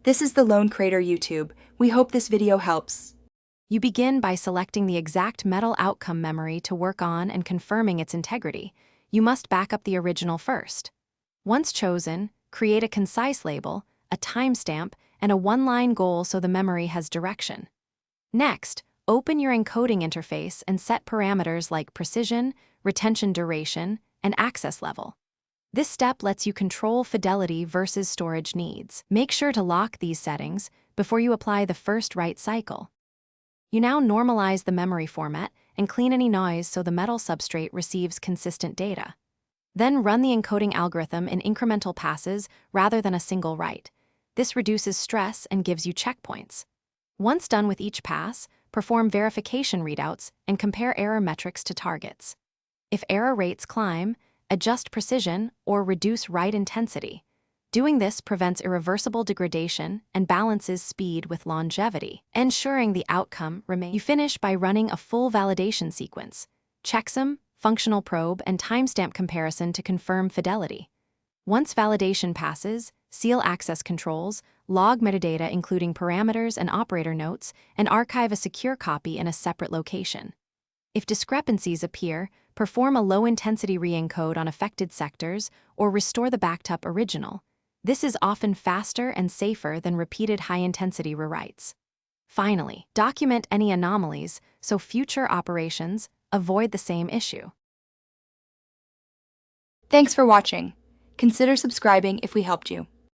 This is the Lone Crater YouTube. We hope this video helps. You begin by selecting the exact metal outcome memory to work on and confirming its integrity. You must back up the original first. Once chosen, create a concise label, a timestamp, and a one-line goal so the memory has direction. Next, open your encoding interface and set parameters like precision, retention duration, and access level. This step lets you control fidelity versus storage needs. Make sure to lock these settings before you apply the first write cycle. You now normalize the memory format and clean any noise so the metal substrate receives consistent data. Then run the encoding algorithm in incremental passes rather than a single write. This reduces stress and gives you checkpoints. Once done with each pass, perform verification readouts and compare error metrics to targets. If error rates climb, adjust precision or reduce write intensity. Doing this prevents irreversible degradation and balances speed with longevity, ensuring the outcome remains. You finish by running a full validation sequence, checksum, functional probe, and timestamp comparison to confirm fidelity. Once validation passes, seal access controls, log metadata including parameters and operator notes, and archive a secure copy in a separate location. If discrepancies appear, perform a low-intensity re-encode on affected sectors or restore the backed-up original. This is often faster and safer than repeated high-intensity rewrites. Finally, document any anomalies so future operations avoid the same issue. Thanks for watching. Consider subscribing if we helped you.